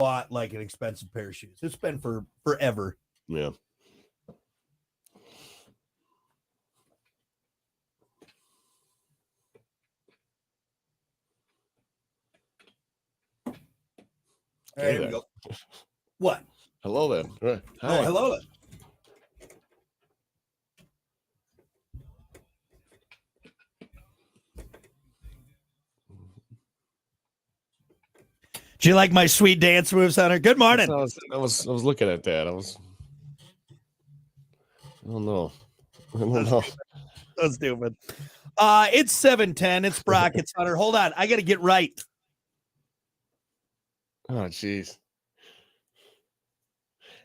bought like an expensive pair of shoes. It's been for forever. Yeah. There we go. What? Hello then. Right. Oh, hello then. Do you like my sweet dance moves, Hunter? Good morning. I was looking at that. I don't know. So stupid. It's 7:10. It's Brock. It's Hunter. Hold on. I got to get right. Oh, jeez.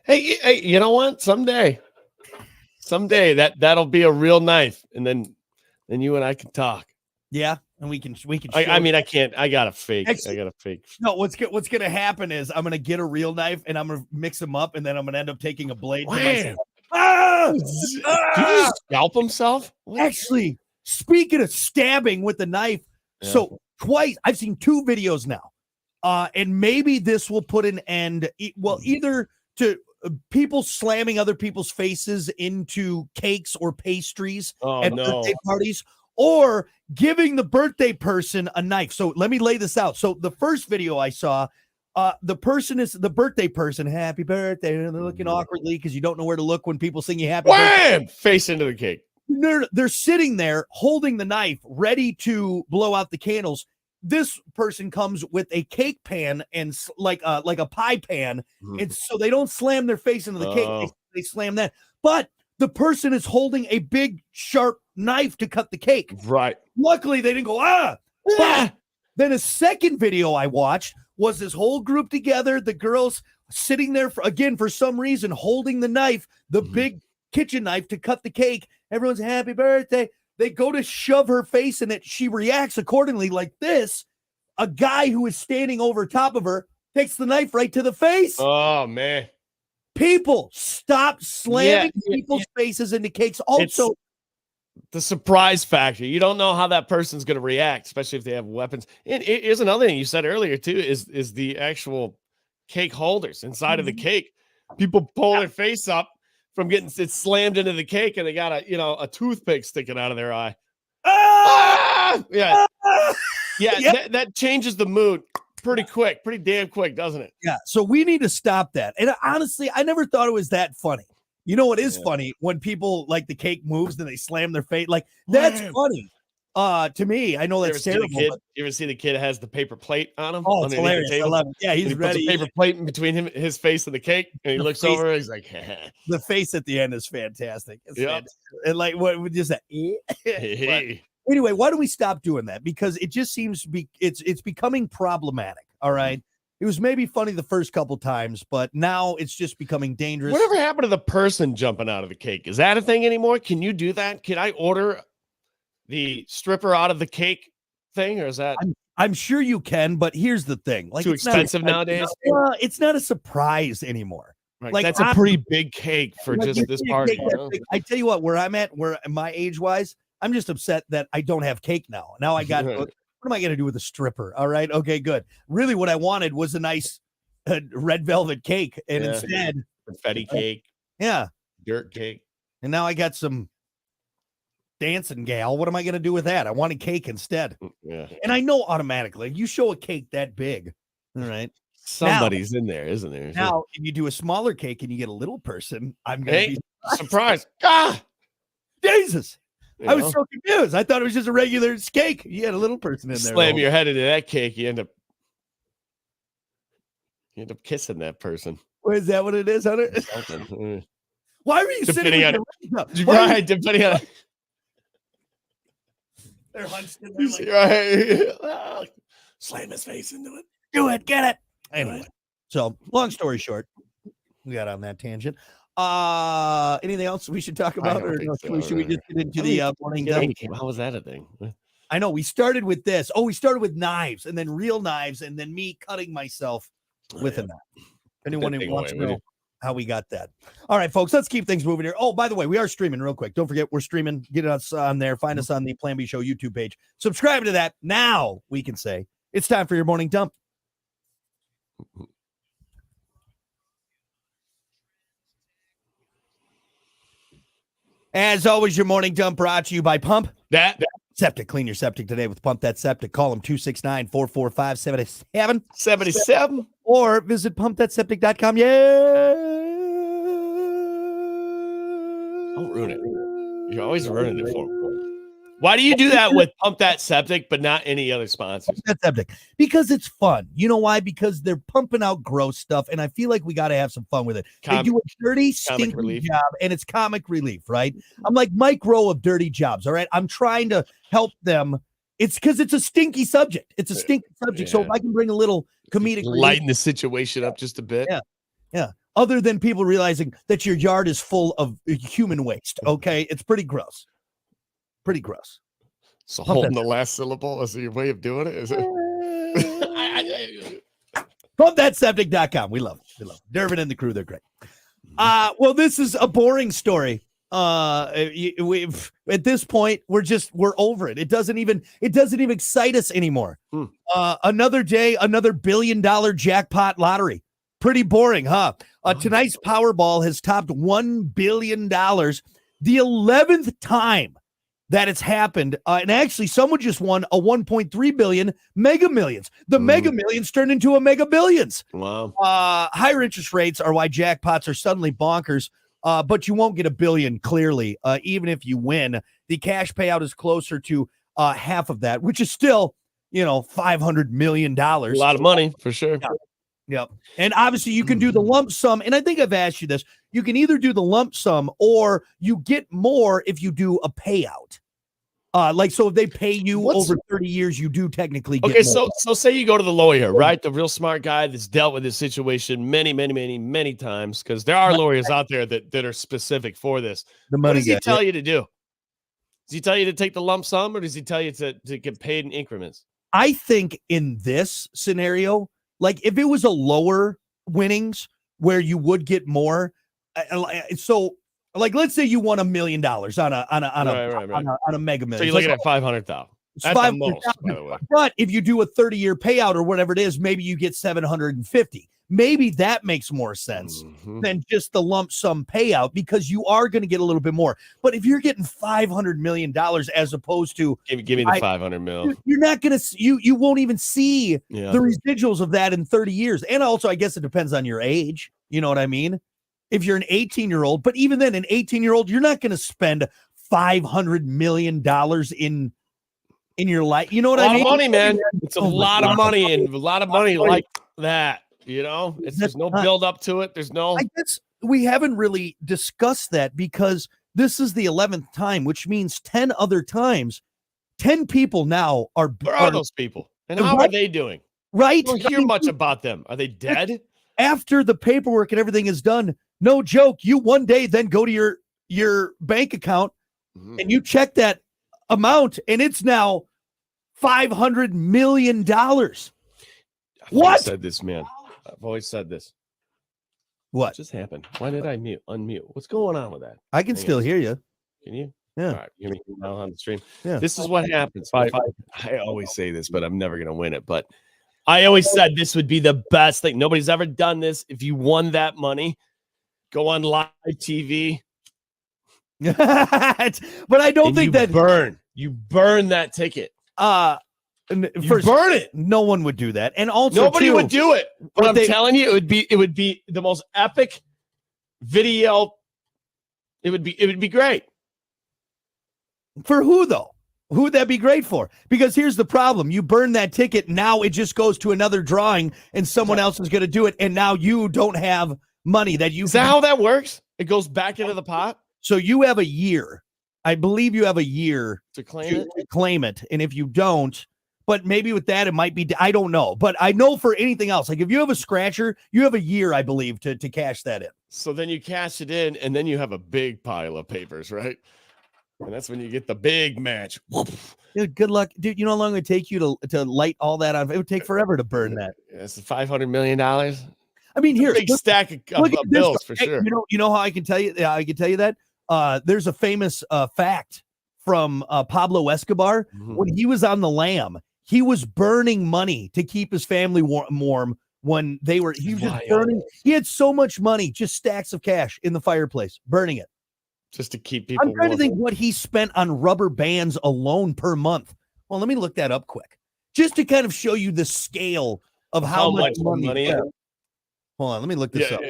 Hey, you know what? Someday that'll be a real knife, and then you and I can talk. Yeah, and we can. I mean, I can't. I got a fake. No, what's gonna happen is I'm gonna get a real knife and I'm gonna mix them up, and then I'm gonna end up taking a blade. Did you just scalp himself? Actually, speaking of stabbing with the knife, so twice I've seen 2 videos now, and maybe this will put an end. Well, either to people slamming other people's faces into cakes or pastries at birthday parties, or giving the birthday person a knife. So let me lay this out. So the first video I saw, the person is the birthday person. Happy birthday. And they're looking awkwardly because you don't know where to look when people sing you happy birthday. Face into the cake. They're sitting there holding the knife, ready to blow out the candles. This person comes with a cake pan and like a pie pan. And so they don't slam their face into the cake. They slam that. But the person is holding a big, sharp knife to cut the cake. Right. Luckily, they didn't go, But then a second video I watched was this whole group together, the girls sitting there, for some reason, holding the knife, the big kitchen knife to cut the cake. Everyone's happy birthday. They go to shove her face in it. She reacts accordingly like this. A guy who is standing over top of her takes the knife right to the face. Oh, man. People, stop slamming people's faces into cakes. Also, the surprise factor. You don't know how that person's going to react, especially if they have weapons. And here's another thing you said earlier, too, is the actual cake holders inside of the cake. People pull their face up from getting it slammed into the cake, and they got a toothpick sticking out of their eye. That changes the mood pretty damn quick, doesn't it? Yeah. So we need to stop that. And honestly, I never thought it was that funny. You know what is funny? When people like the cake moves and they slam their face. Like, that's funny. To me, I know that's terrible. You ever see the kid that has the paper plate on him? Oh, it's hilarious. I love it. Yeah, he's ready. Puts a paper plate in between his face and the cake, and he looks over. He's like, the face at the end is fantastic. It's fantastic. And like, what would you say? Anyway, why do we stop doing that? Because it just seems to be it's becoming problematic. All right. It was maybe funny the first couple times, but now it's just becoming dangerous. Whatever happened to the person jumping out of the cake? Is that a thing anymore? Can you do that? Can I order the stripper out of the cake thing, or is that? I'm sure you can, but here's the thing: like, too expensive nowadays. It's not a surprise anymore. Right. Like, that's a pretty big cake for just this party. I tell you what, where I'm at, where my age wise, I'm just upset that I don't have cake now. Now I got. What am I going to do with a stripper? All right. Okay, good. Really, what I wanted was a nice red velvet cake. And instead, confetti cake. Dirt cake. And now I got some dancing gal. What am I going to do with that? I wanted cake instead. Yeah. And I know automatically, you show a cake that big. All right. Somebody's in there, isn't there? Now, if you do a smaller cake and you get a little person, I'm going to be surprised. Jesus. I was so confused. I thought it was just a regular cake. You had a little person in there. Slam your head into that cake, you end up kissing that person. Is that what it is, Hunter? Why were you sitting on it? Right, depending on it. They're hunched in there. Like, slam his face into it. Do it. Get it. Anyway, so long story short, we got on that tangent. Anything else we should talk about, or should we just get into the morning dump? How was that a thing? I know we started with this. We started with knives, and then real knives, and then me cutting myself with a knife. Anyone who wants to know how we got that. All right, folks, let's keep things moving here. Oh, by the way, we are streaming real quick. Don't forget, we're streaming. Get us on there. Find us on the Plan B Show YouTube page. Subscribe to that. Now we can say it's time for your morning dump. As always, your morning dump brought to you by Pump That Septic. Clean your septic today with Pump That Septic. Call them 269-445-77. 77. Or visit pumpthatseptic.com. Yeah. Don't ruin it. You're always ruining it for me. Why do you do that with Pump That Septic, but not any other sponsors? Pump That Septic. Because it's fun. You know why? Because they're pumping out gross stuff, and I feel like we got to have some fun with it. They do a dirty, stinking job, and it's comic relief, right? I'm like Mike Rowe of Dirty Jobs, all right? I'm trying to help them. It's because it's a stinky subject. It's a stinky subject. So if I can bring a little comedic relief, lighten the situation up just a bit. Yeah. Other than people realizing that your yard is full of human waste, okay? It's pretty gross. Pretty gross. So holding the last syllable is your way of doing it? Is it? PumpThatSeptic.com. We love it. We love it. Durbin and the crew, they're great. Well, this is a boring story. We've at this point, we're over it. It doesn't even excite us anymore. Another day, another $1 billion jackpot lottery. Pretty boring, huh? Tonight's Powerball has topped $1 billion, the 11th time that it's happened. And actually, someone just won a 1.3 billion Mega Millions. The Mega Millions turned into a Mega Billions. Wow. Higher interest rates are why jackpots are suddenly bonkers. But you won't get $1 billion, clearly, even if you win. The cash payout is closer to half of that, which is still, $500 million. A lot of money, for sure. Yep. And obviously you can do the lump sum. And I think I've asked you this. You can either do the lump sum or you get more if you do a payout. So if they pay you over 30 years, you do technically get more. So say you go to the lawyer, right? The real smart guy that's dealt with this situation many times, because there are lawyers out there that are specific for this. What does he tell you to do? Does he tell you to take the lump sum, or does he tell you to get paid in increments? I think in this scenario, like if it was a lower winnings where you would get more, like let's say you won $1 million on a Mega Million. So you're looking at 500,000. That's the most, by the way. But if you do a 30-year payout or whatever it is, maybe you get 750. Maybe that makes more sense than just the lump sum payout, because you are going to get a little bit more. But if you're getting $500 million as opposed to give me the 500 mil, you're not going to you won't even see the residuals of that in 30 years. And also, I guess it depends on your age. You know what I mean? If you're an 18-year-old, but even then, an 18-year-old, you're not going to spend $500 million in your life. You know what I mean? A lot of money, man. It's a lot of money, and a lot of money like that. There's no build up to it. There's no. I guess we haven't really discussed that, because this is the 11th time, which means 10 other times, 10 people now are. Where are those people? And how are they doing? Right? I don't hear much about them. Are they dead? After the paperwork and everything is done, no joke, you one day then go to your bank account and you check that amount, and it's now $500 million. What? I've said this, man. I've always said this. What just happened? Why did I unmute? What's going on with that? I can still hear you. Can you? Yeah. All right. You hear me now on the stream? Yeah. This is what happens. I always say this, but I'm never going to win it. But I always said this would be the best thing. Nobody's ever done this. If you won that money, go on live TV. But I don't think that you burn that ticket. First, burn it. No one would do that, and also nobody would do it. But I'm telling you, it would be the most epic video. It would be great. For who though? Who would that be great for? Because here's the problem: you burn that ticket, now it just goes to another drawing, and someone else is going to do it, and now you don't have money that you. Is that how that works? It goes back into the pot. So you have a year. I believe you have a year to claim it, and if you don't. But maybe with that, it might be, I don't know. But I know for anything else, like if you have a scratcher, you have a year, I believe, to cash that in. So then you cash it in, and then you have a big pile of papers, right? And that's when you get the big match. Dude, good luck. Dude, you know how long it would take you to light all that on? It would take forever to burn that. It's $500 million. I mean, here, big stack of bills for sure. You know how I can tell you? I can tell you that. There's a famous fact from Pablo Escobar. When he was on the lam, he was burning money to keep his family warm when he was just burning. He had so much money, just stacks of cash in the fireplace, burning it. just to keep people. I'm trying to warm. think what he spent on rubber bands alone per month. Well, let me look that up quick, just to kind of show you the scale of how much money. Yeah. Hold on, let me look this up.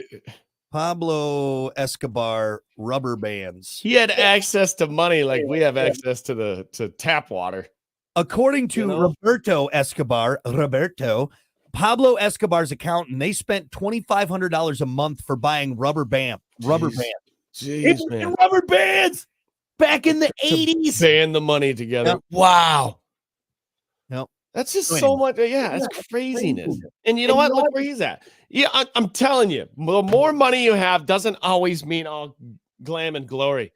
Pablo Escobar rubber bands. He had access to money like we have access to tap water. According to Roberto Escobar, Pablo Escobar's accountant, they spent $2,500 a month for buying rubber bands. Jeez, man. Rubber bands back in the 80s. Band the money together. Yep. Wow. Yep. That's just so much. Yeah, that's craziness. And you know what? Look where he's at. Yeah, I'm telling you, the more money you have doesn't always mean all glam and glory.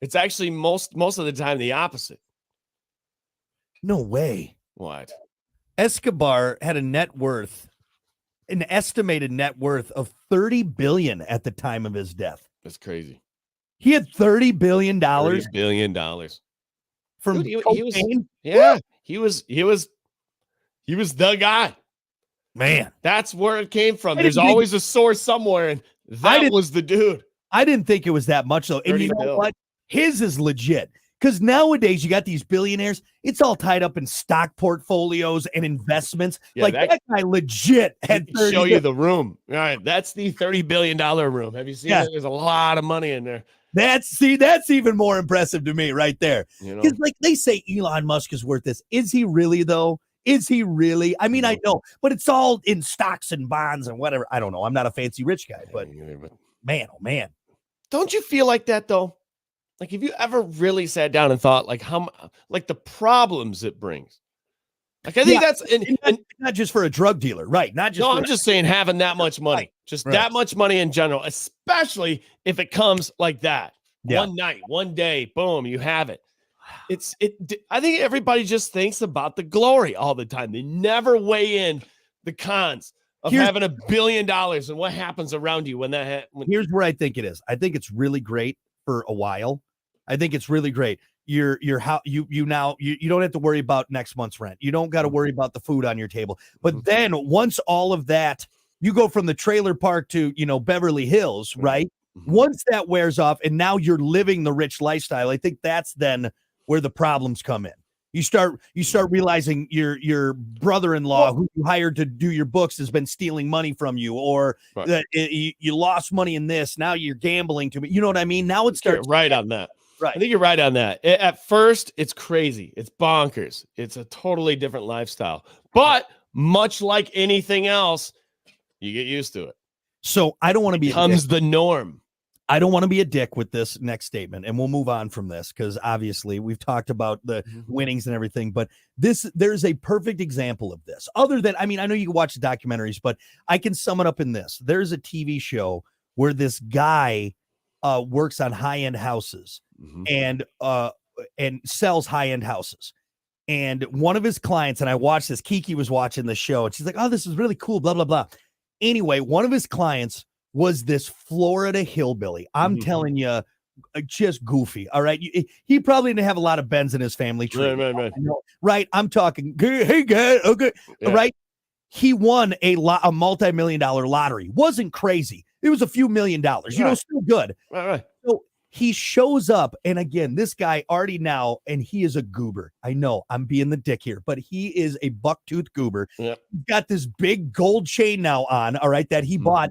It's actually most of the time the opposite. No way. What? Escobar had an estimated net worth of $30 billion at the time of his death. That's crazy. He had $30 billion. $30 billion From cocaine. He was the guy. Man, that's where it came from. There's always a source somewhere, and that was the dude. I didn't think it was that much though. And you know what? His is legit. Because nowadays you got these billionaires, it's all tied up in stock portfolios and investments. Yeah, like that guy legit had 30 show you the room. All right, that's the $30 billion room. Have you seen it? There's a lot of money in there. That's even more impressive to me right there. Because like they say Elon Musk is worth this. Is he really though? Is he really? I mean, I know, but it's all in stocks and bonds and whatever. I don't know. I'm not a fancy rich guy, but man, oh man. Don't you feel like that though? Like, have you ever really sat down and thought like the problems it brings? Like, I think that's not just for a drug dealer, right? Not just. No, I'm just saying having that much money, that much money in general, especially if it comes like that. Yeah. One night, one day, boom, you have it. I think everybody just thinks about the glory all the time. They never weigh in the cons of having $1 billion and what happens around you when that happens. Here's where I think it is. I think it's really great for a while. I think it's really great. You don't have to worry about next month's rent. You don't got to worry about the food on your table. But then once all of that, you go from the trailer park to, Beverly Hills, right? Once that wears off and now you're living the rich lifestyle, I think that's then where the problems come in. You start realizing your brother-in-law who you hired to do your books has been stealing money from you, or that you lost money in this. Now you're gambling to me. You know what I mean? Now it starts right on that. Right. I think you're right on that. At first, it's crazy. It's bonkers. It's a totally different lifestyle. But much like anything else, you get used to it. So I don't want to be becomes the norm. I don't want to be a dick with this next statement, and we'll move on from this because obviously we've talked about the winnings and everything, but there's a perfect example of this. Other than, I know you can watch the documentaries, but I can sum it up in this. There's a TV show where this guy works on high-end houses and sells high-end houses. And one of his clients, and I watched this, Kiki was watching the show, and she's like, oh, this is really cool, blah, blah, blah. Anyway, one of his clients was this Florida hillbilly. I'm telling you, just goofy. All right. He probably didn't have a lot of Benz in his family tree. Right. I'm talking, hey, guy. Okay. Yeah. Right. He won a multi-million-dollar lottery. Wasn't crazy. It was a few $1 million, still good. Right. So he shows up. And again, this guy already now, and he is a goober. I know I'm being the dick here, but he is a buck-toothed goober. Yep. He's got this big gold chain now on. All right. That he bought.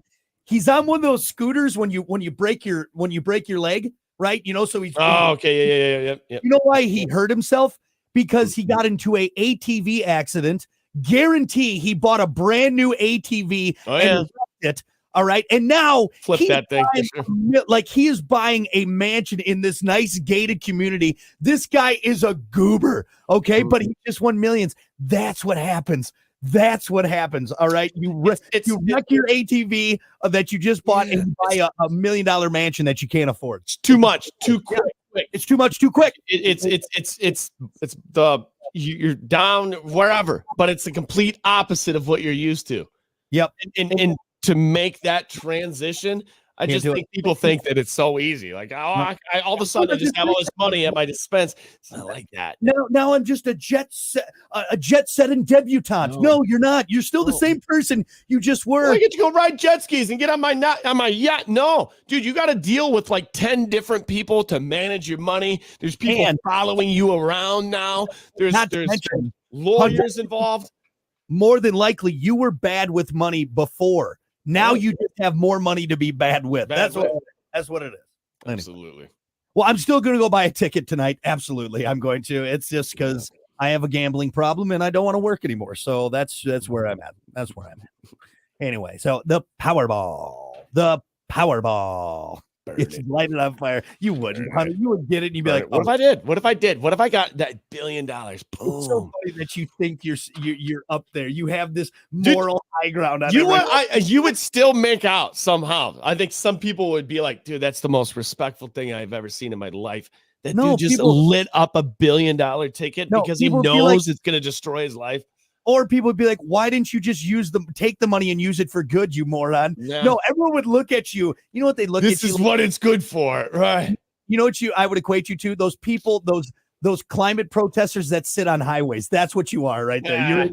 He's on one of those scooters when you break your leg, right? So he's okay, yeah. You know why he hurt himself? Because he got into a ATV accident. Guarantee he bought a brand new ATV and wrecked it. All right, and now flip that thing. Like he is buying a mansion in this nice gated community. This guy is a goober, okay? But he just won millions. That's what happens. That's what happens. All right. You wreck your ATV that you just bought and you buy a $1 million mansion that you can't afford. It's too much, too quick. It's too much, too quick. You're down wherever, but it's the complete opposite of what you're used to. Yep. And to make that transition, I Can't just do think people think that it's so easy. Like, oh, all of a sudden I just have all this money at my dispense. It's not like that. Now I'm just a jet setting debutante. No, you're not. You're still the same person you just were. I get to go ride jet skis and get on my yacht. No, dude, you got to deal with like 10 different people to manage your money. There's people following you around now. There's lawyers involved. More than likely, you were bad with money before. Now you just have more money to be bad with. That's what it is. Absolutely. Well, I'm still going to go buy a ticket tonight. Absolutely. I'm going to. It's just because I have a gambling problem and I don't want to work anymore. So that's where I'm at. That's where I'm at. Anyway, so the Powerball. It's lighted on fire. You wouldn't, honey. You would get it and you'd be like, what if I did? What if I did? What if I got that $1 billion? Boom. It's so funny that you think you're up there. You have this moral high ground on you would still make out somehow. I think some people would be like, dude, that's the most respectful thing I've ever seen in my life. That dude just lit up $1 billion ticket because he knows it's gonna destroy his life. Or people would be like, why didn't you just take the money and use it for good, you moron? No, everyone would look at you. You know what they look at you? This is what it's good for, right? You know what I would equate you to? Those people, those climate protesters that sit on highways. That's what you are right there.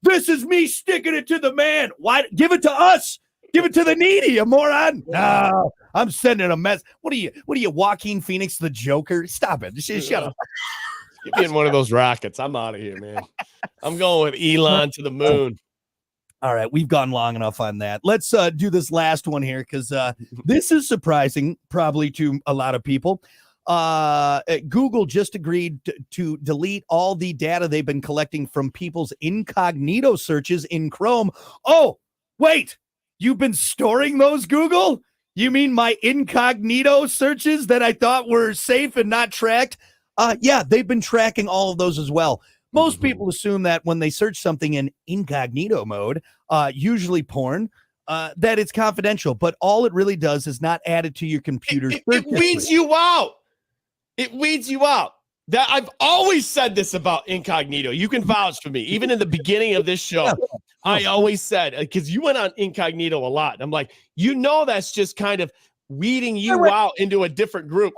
This is me sticking it to the man. Why give it to us? Give it to the needy, you moron. No, I'm sending a mess. What are you, Joaquin Phoenix, the Joker? Stop it. Shut up. Get me in one of those rockets. I'm out of here, man. I'm going with Elon to the moon. All right, we've gone long enough on that. Let's do this last one here because this is surprising probably to a lot of people. Google just agreed to delete all the data they've been collecting from people's incognito searches in Chrome. Oh, wait, you've been storing those, Google? You mean my incognito searches that I thought were safe and not tracked? Yeah, they've been tracking all of those as well. Most people assume that when they search something in incognito mode, usually porn, that it's confidential. But all it really does is not add it to your computer. It weeds you out. It weeds you out. That I've always said this about incognito. You can vouch for me. Even in the beginning of this show, I always said, because you went on incognito a lot. I'm like, that's just kind of weeding you out into a different group.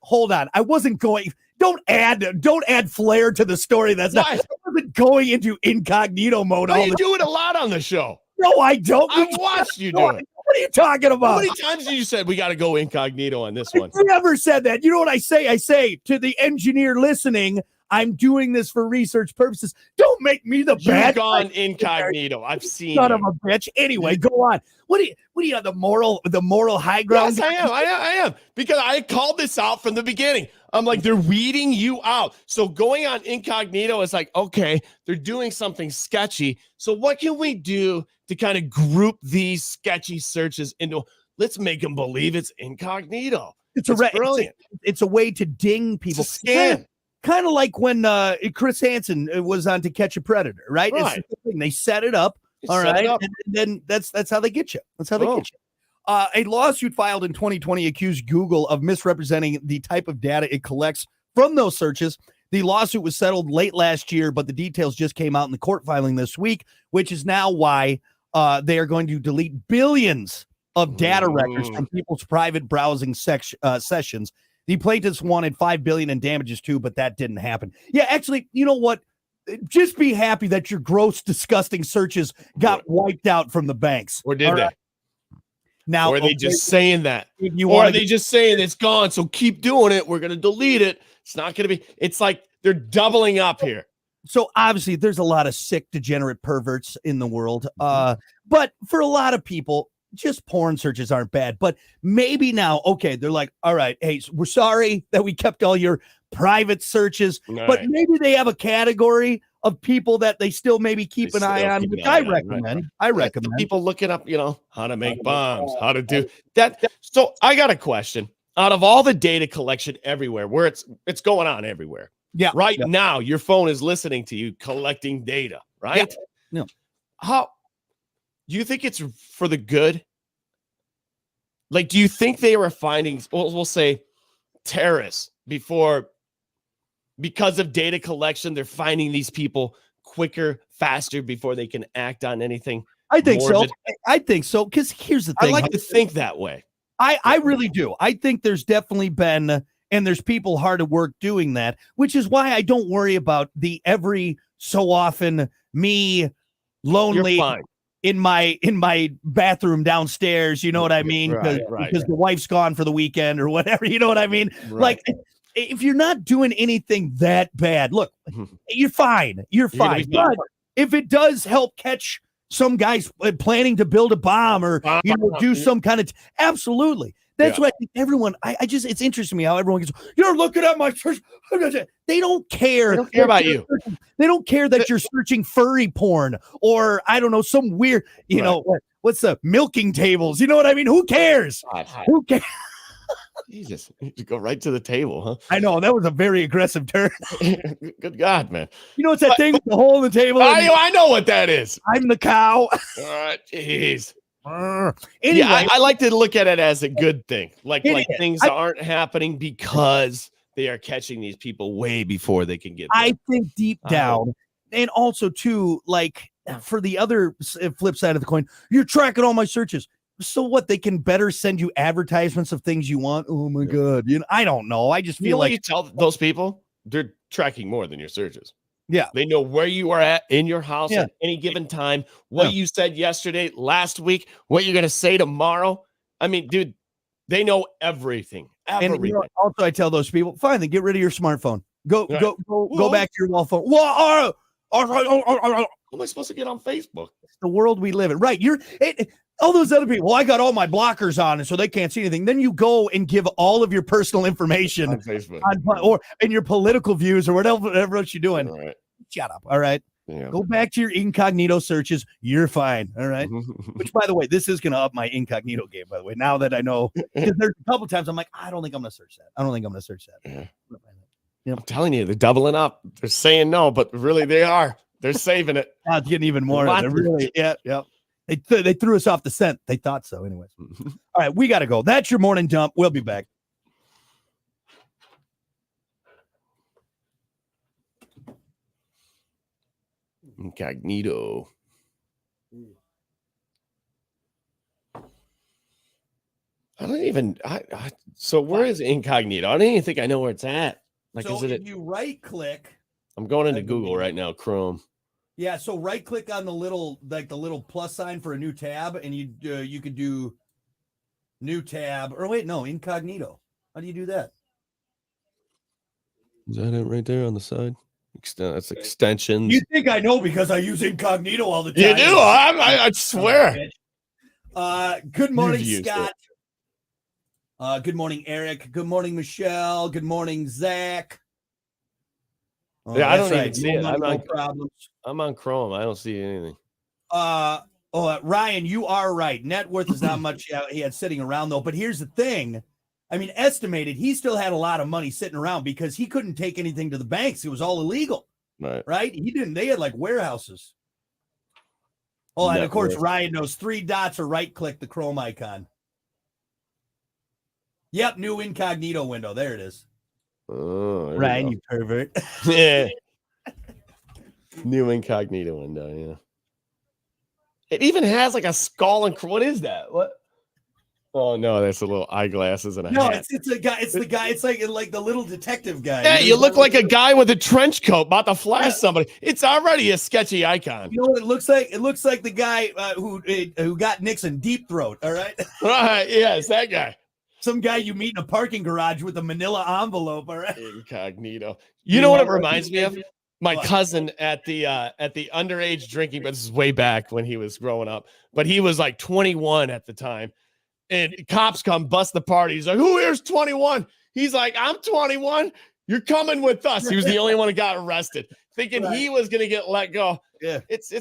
Hold on. I wasn't going. Don't add flair to the story. That's not. I wasn't going into incognito mode. You do it a lot on the show. No, I don't. I've watched you do it. What are you talking about? How many times have you said we got to go incognito on this one? I never said that. You know what I say? I say to the engineer listening, I'm doing this for research purposes. Don't make me the bad. You've gone incognito. I've seen. Son of a bitch. Anyway, go on. What do you have the moral high ground? Yes, I am. Because I called this out from the beginning. I'm like, they're weeding you out. So going on incognito is like, okay, they're doing something sketchy. So what can we do to kind of group these sketchy searches into, let's make them believe it's incognito. It's brilliant. It's a way to ding people. It's a scam. Kind of like when Chris Hansen was on To Catch a Predator, right? Right. They set it up. All right. And then that's how they get you. That's how they get you. A lawsuit filed in 2020 accused Google of misrepresenting the type of data it collects from those searches. The lawsuit was settled late last year, but the details just came out in the court filing this week, which is now why they are going to delete billions of data records from people's private browsing sessions. The plaintiffs wanted $5 billion in damages too, but that didn't happen. Yeah, actually, you know what? Just be happy that your gross, disgusting searches got wiped out from the banks. Or did they? Now, or are they just saying that? Or are they just saying it's gone, so keep doing it? We're going to delete it. It's not going to be. It's like they're doubling up here. So obviously, there's a lot of sick, degenerate perverts in the world. But for a lot of people, just porn searches aren't bad. But maybe now, okay, they're like, all right, hey, we're sorry that we kept all your private searches, but maybe they have a category of people that they still maybe keep an eye on, which I recommend. I recommend people looking up, how to make bombs, how to do that. So I got a question. Out of all the data collection everywhere, where it's going on everywhere. Yeah. Right now, your phone is listening to you collecting data, right? Yeah. How do you think it's for the good? Like, do you think they were finding, we'll say, terrorists because of data collection, they're finding these people quicker, faster before they can act on anything? I think morbid. so. I think so. Because here's the I thing. like to think that way. I really do. I think there's definitely been, and there's people hard at work doing that, which is why I don't worry about the every so often me lonely You're fine. in my bathroom downstairs. You know what I mean? Right. Because the wife's gone for the weekend or whatever. You know what I mean? Right. Like, if you're not doing anything that bad, look, you're fine. You're fine. But if it does help catch some guys planning to build a bomb or do some kind of absolutely. That's what I think everyone. I just it's interesting to me how everyone gets. You're looking at my church. They don't care. They don't care about you. They don't care that you're searching furry porn or I don't know some weird. You know what's the milking tables? You know what I mean? Who cares? Who cares? Jesus, you go right to the table, huh? I know that was a very aggressive turn. Good God, man! You know it's that thing with the hole in the table. I know what that is. I'm the cow. Jeez. Anyway, yeah, I like to look at it as a good thing. Like things aren't happening because they are catching these people way before they can get there. I think deep down, and also too, like for the other flip side of the coin, you're tracking all my searches. So what? They can better send you advertisements of things you want. Oh my God! You know, I don't know. I just feel like you tell those people they're tracking more than your searches. Yeah, they know where you are at in your house at any given time. What you said yesterday, last week, what you're gonna say tomorrow. I mean, dude, they know everything. And you know, also, I tell those people, fine, then get rid of your smartphone. Go back to your wall phone. How am I supposed to get on Facebook? It's the world we live in, right? All those other people. Well, I got all my blockers on, and so they can't see anything. Then you go and give all of your personal information on Facebook, or in your political views or whatever else you're doing. All right. Shut up. All right. Yeah. Go back to your incognito searches. You're fine. All right. Which, by the way, this is going to up my incognito game, by the way, now that I know. Because there's a couple times I'm like, I don't think I'm going to search that. Yeah. I'm telling you, they're doubling up. They're saying no, but really they are. They're saving it. It's getting even more. They're really, yeah. They threw us off the scent. They thought so. Anyways. All right. We got to go. That's your morning dump. We'll be back. Incognito. I don't even. So where is incognito? I don't even think I know where it's at. Like, so is it? If you right click. I'm going into Google right now. Chrome. Yeah. So right click on the little plus sign for a new tab, and you could do new tab. Or wait, no, incognito. How do you do that? Is that it right there on the side? That's extensions. You think I know because I use incognito all the time. You do? I swear. Good morning, Scott. Good morning, Eric. Good morning, Michelle. Good morning, Zach. Yeah, I don't even see it. I'm on Chrome. I don't see anything. Ryan, you are right. Net worth is not much he had sitting around, though. But here's the thing. I mean, estimated, he still had a lot of money sitting around because he couldn't take anything to the banks. It was all illegal. Right? He didn't. They had like warehouses. Oh, and of course, Ryan knows 3 dots or right click the Chrome icon. Yep, new incognito window. There it is. Oh, Ryan, you pervert. Yeah. New incognito window, yeah. It even has like a skull and what is that? What? Oh no, that's a little eyeglasses and a hat. It's a guy. It's the guy. It's like the little detective guy. Yeah, you look like a guy with a trench coat about to flash somebody. It's already a sketchy icon. You know what it looks like? It looks like the guy who got Nixon deep throat. All right. Right. Yeah, it's that guy. Some guy you meet in a parking garage with a manila envelope. All right. Incognito. You know what it reminds me of? My cousin at the underage drinking, but this is way back when he was growing up. But he was like 21 at the time. And cops come bust the party. He's like, who here's 21? He's like, I'm 21. You're coming with us. He was the only one who got arrested, thinking he was going to get let go. Yeah. It's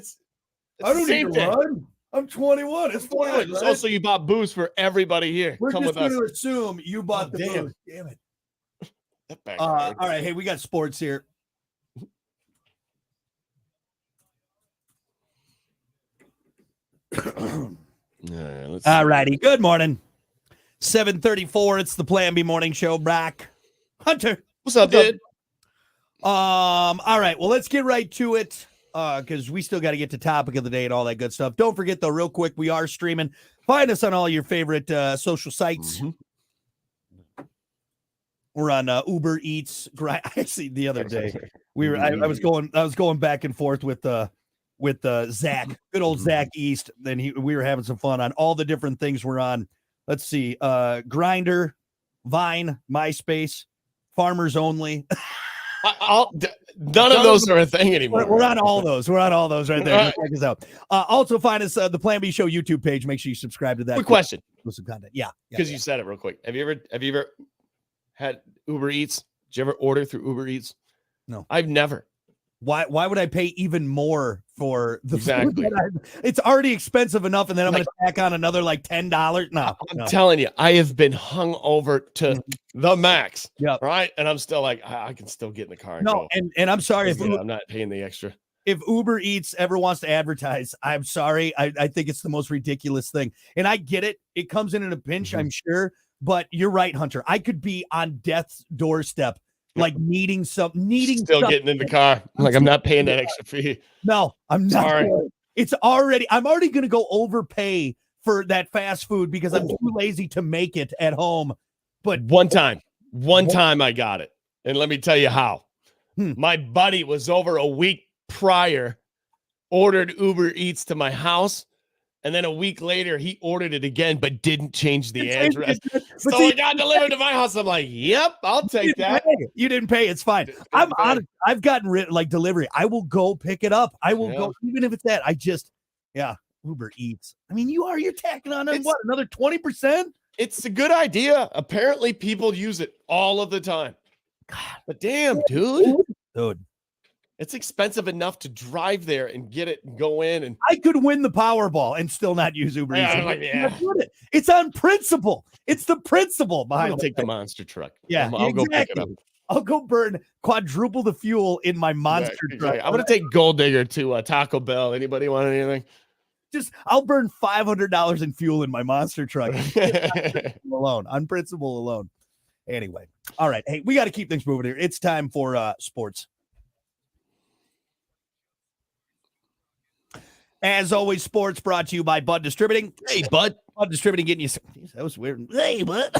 I don't need to run. I'm 21. It's 21. Right? Also, you bought booze for everybody here. We're Come just with us. going to assume you bought the booze. Damn it. All right. Hey, we got sports here. All righty. Good morning. 7:34. It's the Plan B Morning Show. Brock Hunter. What's up, dude? All right. Well, let's get right to it. because we still got to get to topic of the day and all that good stuff. Don't forget, though, real quick, we are streaming. Find us on all your favorite social sites. We're on Uber Eats. Actually, the other day I was going back and forth with Zach, good old Zach East. Then we were having some fun on all the different things we're on. Let's see, Grindr, Vine, MySpace, Farmers Only. None of those are a thing anymore. We're on all those. We're on all those right there. Check us out. Also find us the Plan B Show YouTube page. Make sure you subscribe to that. Quick question. With some content. Yeah. Because you said it real quick. Have you ever had Uber Eats? Did you ever order through Uber Eats? No. I've never. Why would I pay even more for the exactly food? It's already expensive enough, and then I'm going to tack on another like $10. No, I'm telling you, I have been hung over to the max. Yeah, right. And I'm still like, I can still get in the car. And go. And I'm sorry if I'm not paying the extra. If Uber Eats ever wants to advertise, I'm sorry. I think it's the most ridiculous thing, and I get it. It comes in a pinch, I'm sure. But you're right, Hunter. I could be on death's doorstep. Like needing still getting in the car. I'm not paying that extra fee. No, I'm not. Sorry. I'm already going to go overpay for that fast food because I'm too lazy to make it at home. But one time I got it. And let me tell you how. My buddy was over a week prior, ordered Uber Eats to my house. And then a week later, he ordered it again, but didn't change the address. So it got delivered to my house. I'm like, yep, I'll take that. You didn't pay. It's fine. I'm honest. I've gotten delivery. I will go pick it up. I will go, even if it's that. Uber Eats. I mean, you're tacking on another 20%? It's a good idea. Apparently, people use it all of the time. God, but damn, dude. It's expensive enough to drive there and get it and go in. And I could win the Powerball and still not use Uber Eats. It's on principle. It's the principle behind it. I'll take the monster truck. Yeah, I'll go pick it up. I'll go burn quadruple the fuel in my monster truck. I'm going to take Gold Digger to Taco Bell. Anybody want anything? I'll burn $500 in fuel in my monster truck. Alone, on principle alone. Anyway. All right. Hey, we got to keep things moving here. It's time for sports. As always, sports brought to you by Bud Distributing. Hey, Bud. Bud Distributing getting you. That was weird. Hey, Bud.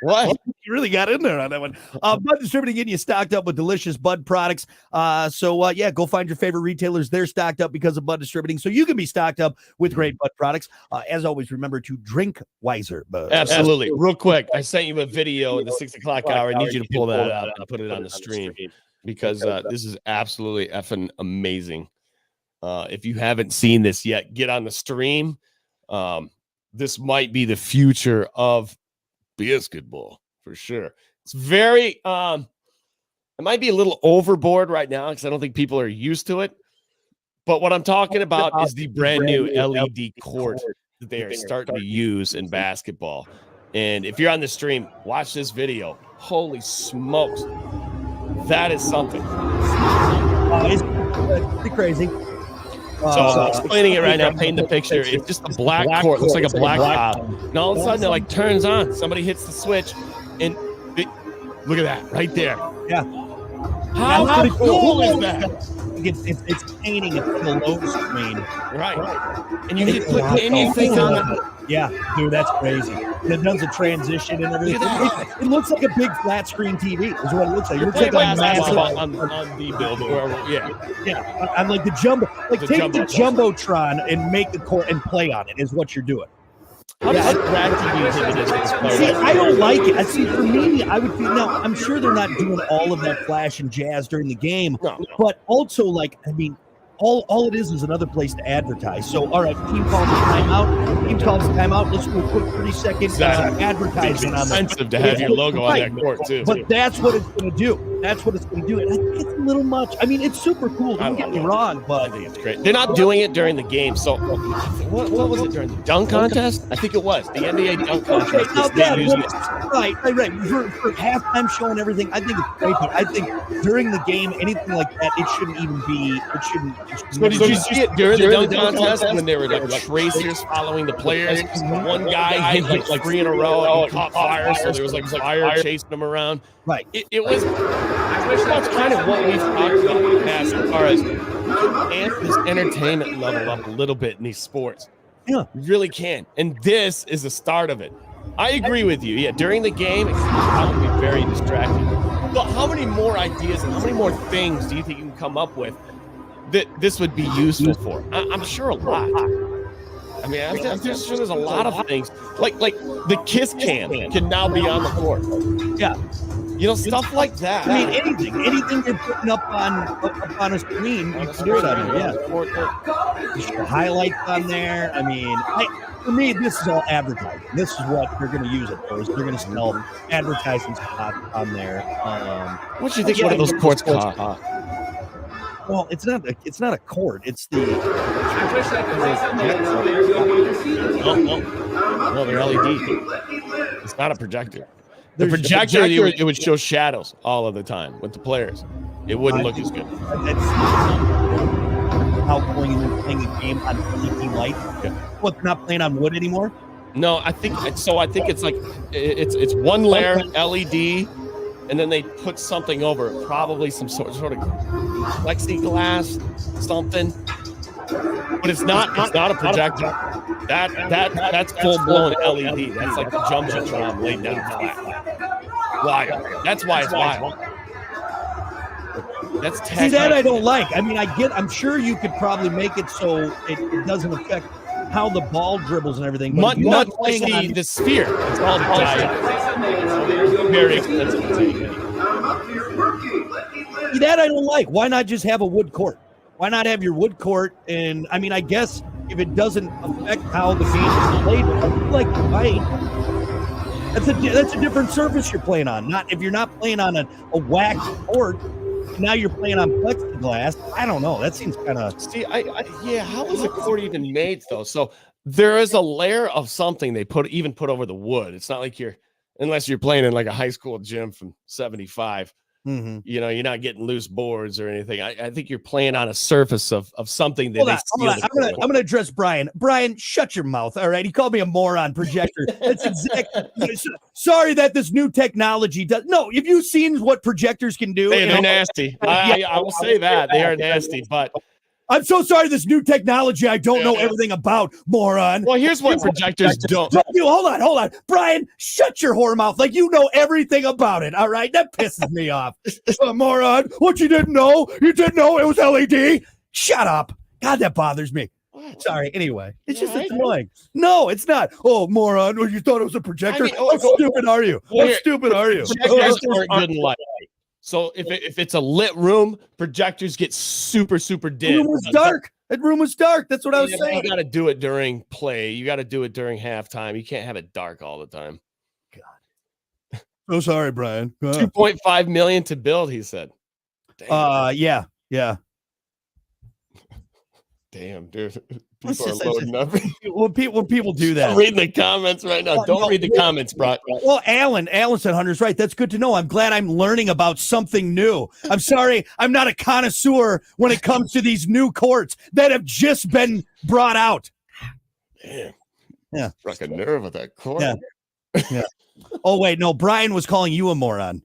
What? You really got in there on that one. Bud Distributing getting you stocked up with delicious Bud products. Go find your favorite retailers. They're stocked up because of Bud Distributing, so you can be stocked up with great Bud products. As always, remember to drink wiser, Bud. Absolutely. Real quick, I sent you a video in the 6 o'clock hour. I need you to pull that up and put it on the stream because this is absolutely effing amazing. If you haven't seen this yet, get on the stream. This might be the future of basketball for sure. It's very, it might be a little overboard right now because I don't think people are used to it. But what I'm talking about is the brand new LED court that they are starting to use in basketball. And if you're on the stream, watch this video. Holy smokes. That is something. It's pretty crazy. So I'm explaining it right now, painting the picture. It's just a black court. Looks like a black top. And all of a sudden, it turns on. Somebody hits the switch, and look at that right there. Yeah. How cool is that? It's painting a below screen. Right. And you can put anything on it. Yeah, dude, that's crazy. And it does a transition and everything. It looks like a big flat screen TV. Is what it looks like. It looks like a massive on the billboard. Yeah. I'm like the jumbo. Like take the jumbotron and make the court and play on it is what you're doing. How distracting do you think it is? See, I don't like it. I see. For me, I would feel. Now, I'm sure they're not doing all of that flash and jazz during the game, but also, all it is another place to advertise. So, all right, team calls a timeout. Let's do a quick 30-second advertisement on that. It's expensive to have your logo on that court, too. But that's what it's going to do. And I think it's a little much. I mean, it's super cool. Don't get me wrong, but I think it's great. They're not doing it during the game. So, what was it during the dunk contest? I think it was the NBA dunk contest. Right. For halftime show and everything, I think it's great. But I think during the game, anything like that, it shouldn't even be. It shouldn't. So did you see it during the dunk contest when there were tracers following the players? One guy hit 3 in a row and caught fire, so there was fire chasing him around. Right. It was. I wish that's kind of what we've talked about in the past as far as amp this entertainment level up a little bit in these sports. Yeah. You really can. And this is the start of it. I agree with you. Yeah, during the game, it can probably be very distracting. But how many more ideas and how many more things do you think you can come up with that this would be useful for? I'm sure a lot. I mean, I'm sure there's a lot of things. Like the kiss cam can now be on the court. Yeah. You know, stuff like that. I mean, anything you're putting up on a screen, you can do it on there. Yeah. Just your highlights on there. I mean, for me, this is all advertising. This is what they're going to use it for. Is they're going to sell advertising spots on there. What do you think one of those courts cost? Well, it's not a court. It's the. No, they're LED. It's not a projector. The projector, it would show shadows all of the time with the players. It wouldn't look as good. That's how playing a game on LED light. Yeah. Well, it's not playing on wood anymore. No, I think so. I think it's like it's one layer LED, and then they put something over it, probably some sort of plexiglass, something. But it's not a projector. That's full blown LED. That's like the jumbotron laid down flat. Wire. That's why it's wild. That's See, that I don't like. I mean, I'm sure you could probably make it so it doesn't affect how the ball dribbles and everything. But not playing on the sphere. It's all very expensive to take. See, that I don't like. Why not just have a wood court? Why not have your wood court? And I mean, I guess if it doesn't affect how the game is played, I feel like right. That's a different surface you're playing on. Not if you're not playing on a wax court. Now you're playing on plexiglass. I don't know. That seems kind of. See, how is a court even made though? So there is a layer of something they put over the wood. It's not like unless you're playing in like a high school gym from 75. Mm-hmm. You know, you're not getting loose boards or anything. I think you're playing on a surface of something that I'm gonna address Brian. Brian, shut your mouth. All right. He called me a moron projector. That's exactly. Sorry that this new technology does. No, have you seen what projectors can do? They're nasty. I will say that they are nasty, but I'm so sorry. This new technology I don't know everything about, moron. Well, here's what projectors don't. Hold on. Brian, shut your whore mouth. Like you know everything about it. All right. That pisses me off. Moron. What you didn't know? You didn't know it was LED? Shut up. God, that bothers me. Sorry. Anyway, it's just annoying. No, it's not. Oh, moron. You thought it was a projector? How stupid are you? How stupid are you? Projectors aren't good in light. So if it's a lit room, projectors get super, super dim. The room was dark. That room was dark. That's what I was saying. You got to do it during play. You got to do it during halftime. You can't have it dark all the time. God. So sorry, Brian. 2.5 million to build, he said. Damn. Yeah. Damn, dude. People are loading up. When people do that. I'm reading the comments right now. Don't read the comments, bro. Well, Alan said Hunter's right. That's good to know. I'm glad I'm learning about something new. I'm sorry, I'm not a connoisseur when it comes to these new courts that have just been brought out. Damn. Yeah. Struck a nerve with that court. Yeah. Oh, wait, no, Brian was calling you a moron.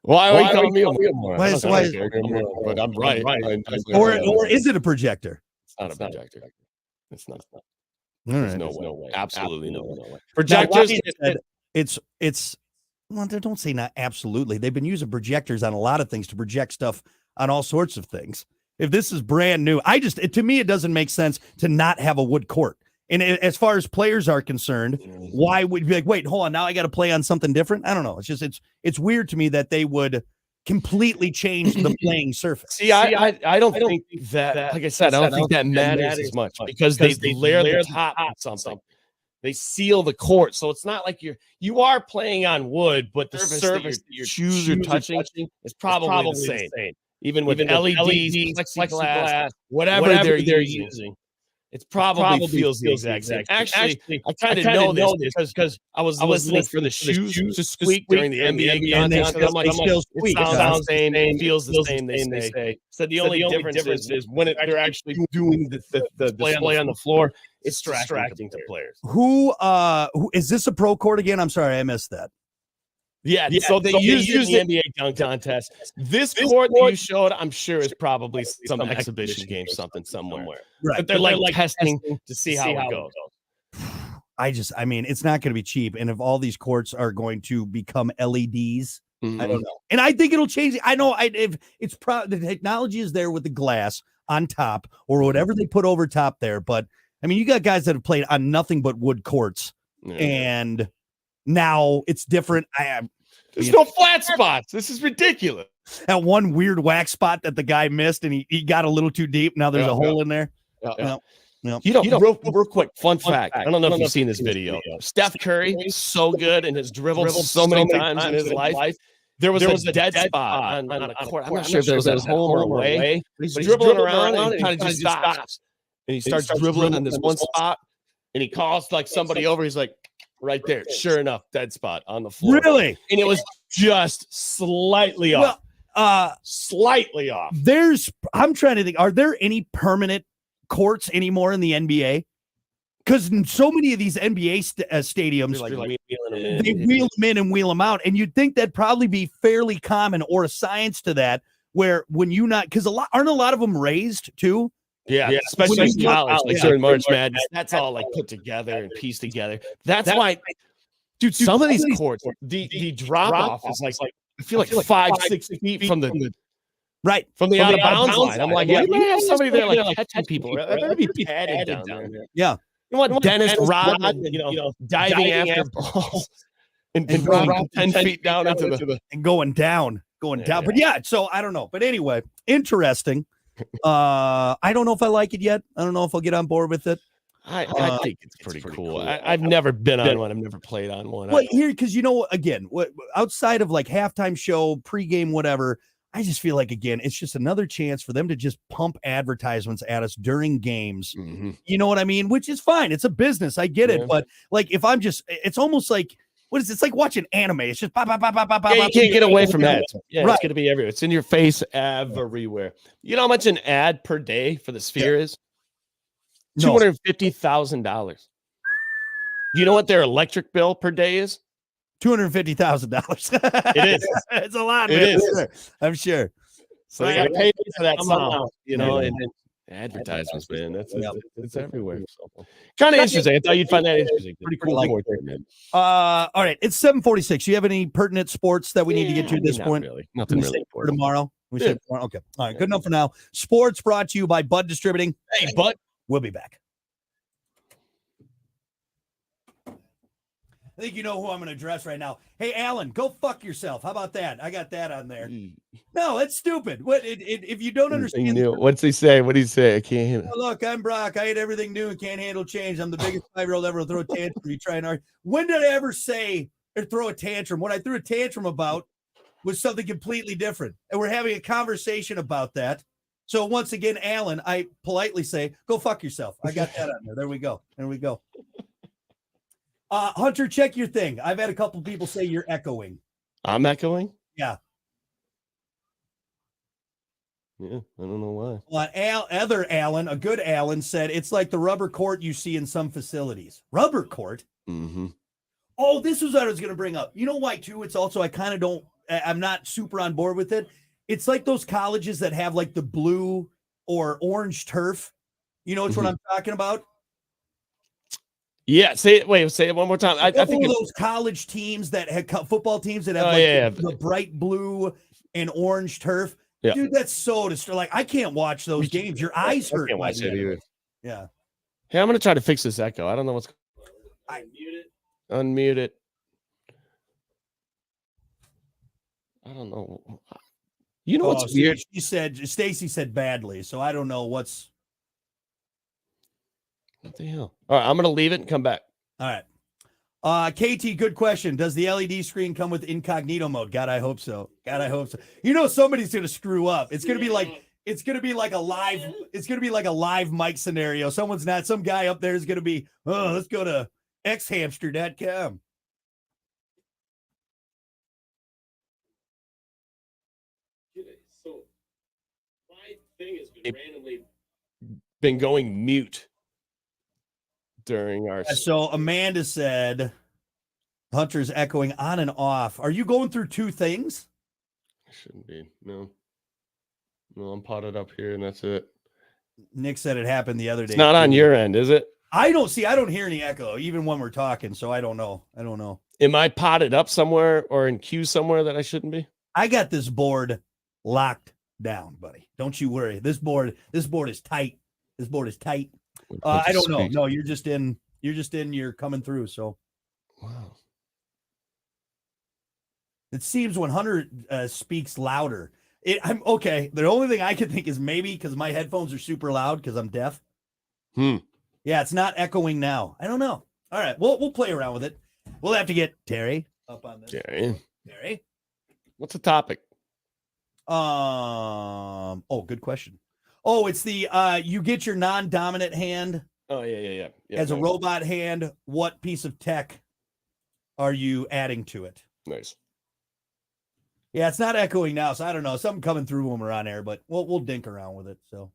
Why are you calling me a moron? But I'm right. Or is it a projector? It's not a projector. It's not. All right. There's no way. Absolutely no way. Projectors. It's well, don't say not absolutely. They've been using projectors on a lot of things to project stuff on all sorts of things. If this is brand new, to me, it doesn't make sense to not have a wood court. And as far as players are concerned, why would you be like, wait, hold on, now I got to play on something different? I don't know. It's just it's weird to me that they would completely change the playing surface. See, I don't think that, like I said, I don't think that matters as much because they layer the top on something. They seal the court, so it's not like you are playing on wood, but the surface that your shoes are touching is probably the same. Even with LEDs, plexiglass, whatever they're using. It probably feels the exact same. Actually, I kind of know this because I was listening for the shoes to squeak during the NBA contest. I'm like, it sounds the same, feels the same, they say. So the only difference is when they're actually doing the display on the floor, it's distracting to players. Who is this a pro court again? I'm sorry, I missed that. Yeah, so they used it in the NBA dunk contest. This court that you showed, I'm sure, is probably some exhibition game, something somewhere. Right. But they're like testing to see how it goes. I mean, it's not going to be cheap. And if all these courts are going to become LEDs, I don't know. And I think it'll change. I know if it's the technology is there with the glass on top or whatever they put over top there. But I mean, you got guys that have played on nothing but wood courts, and now it's different. There's no flat spots. This is ridiculous. That one weird wax spot that the guy missed, and he got a little too deep. Now there's a hole in there. Real quick, fun fact. I don't know if you've seen this video. Steph Curry is so good and has dribbled so many times in his life. There was a dead spot on the court. I'm not sure if it was at home or away. He's dribbling around and he kind of just stops. And he starts dribbling on this one spot. And he calls like somebody over. He's like, right there. Sure enough, dead spot on the floor. Really? And it was just slightly off. Slightly off. I'm trying to think, are there any permanent courts anymore in the NBA? Because so many of these NBA stadiums, they wheel them in and wheel them out. And you'd think that'd probably be fairly common or a science to that, where when you not, because aren't a lot of them raised too? Yeah, especially in college, like during March Madness. That's all like put together and pieced together. That's why, dude, some of these courts, the drop off is like I feel like 5-6 feet from the out of bounds line. I'm like, you might have somebody there like catching people. That better be padded down there. Yeah. You want Dennis Rodman, diving after balls and going 10 feet down into the and going down. But yeah, so I don't know. But anyway, interesting. I don't know if I like it yet. I don't know if I'll get on board with it. I think it's pretty cool. I've never been on one. I've never played on one. Well, here, because again, outside of like halftime show, pregame, whatever, I just feel like, again, it's just another chance for them to just pump advertisements at us during games. You know what I mean? Which is fine. It's a business. I get it. But like, if I'm just, it's almost like, what is it? It's like watching anime. It's just pop. You can't get away from that. Yeah, right. It's going to be everywhere. It's in your face everywhere. You know how much an ad per day for the Sphere is? $250,000. Do you know what their electric bill per day is? $250,000. It is. It's a lot. It is. I'm sure. So they got to pay for that somehow. And advertisements, man. It's everywhere. So. Kind of interesting. I thought you'd find that interesting. Pretty cool. Man. All right. It's 7:46. Do you have any pertinent sports that we need to get to at this point? Really. Nothing really. For tomorrow. We said tomorrow. Okay. All right. Good enough for now. Sports brought to you by Bud Distributing. Hey, Bud. We'll be back. I think you know who I'm going to address right now. Hey, Alan, go fuck yourself. How about that? I got that on there. No, that's stupid. What if you don't understand? What's he say? What did he say? I can't hear. Oh, look, I'm Brock. I hate everything new and can't handle change. I'm the biggest 5-year-old ever to throw a tantrum. You try and argue. When did I ever say or throw a tantrum? What I threw a tantrum about was something completely different. And we're having a conversation about that. So once again, Alan, I politely say, go fuck yourself. I got that on there. There we go. Hunter, check your thing. I've had a couple people say you're echoing. I'm echoing? Yeah. Yeah, I don't know why. Well, other Alan, a good Alan, said it's like the rubber court you see in some facilities. Rubber court? Mm-hmm. Oh, this was what I was going to bring up. You know why, too? It's also, I'm not super on board with it. It's like those colleges that have like the blue or orange turf. You know what I'm talking about? Yeah, say it one more time. I think those college teams that have football teams that have the bright blue and orange turf. Yeah. Dude, that's so disturbing. Like, I can't watch those games. Your eyes hurt. I can't watch it either. Yeah. Hey, I'm gonna try to fix this echo. I don't know what's. I mute it. Unmute it. I don't know. You know what's weird? Stacy said badly, so I don't know what's. What the hell? All right, I'm going to leave it and come back. All right. KT, good question. Does the LED screen come with incognito mode? God, I hope so. You know, somebody's going to screw up. It's going to be like a live mic scenario. Some guy up there is going to be, let's go to xhamster.com. So my thing has been randomly been going mute during our. So Amanda said, Hunter's echoing on and off. Are you going through two things? I shouldn't be. No, I'm potted up here, and that's it. Nick said it happened the other day. It's not on your end, is it? I don't hear any echo, even when we're talking. So I don't know. Am I potted up somewhere or in queue somewhere that I shouldn't be? I got this board locked down, buddy. Don't you worry. This board is tight. I don't know. No, you're coming through. So wow. It seems when Hunter speaks louder. I'm okay. The only thing I can think is maybe because my headphones are super loud because I'm deaf. Yeah, it's not echoing now. I don't know. All right, we'll play around with it. We'll have to get Terry up on this. Terry, what's the topic? Good question. Oh, it's the you get your non-dominant hand. Oh yeah. As a robot hand, what piece of tech are you adding to it? Nice. Yeah, it's not echoing now, so I don't know. Something coming through when we're on air, but we'll dink around with it. So,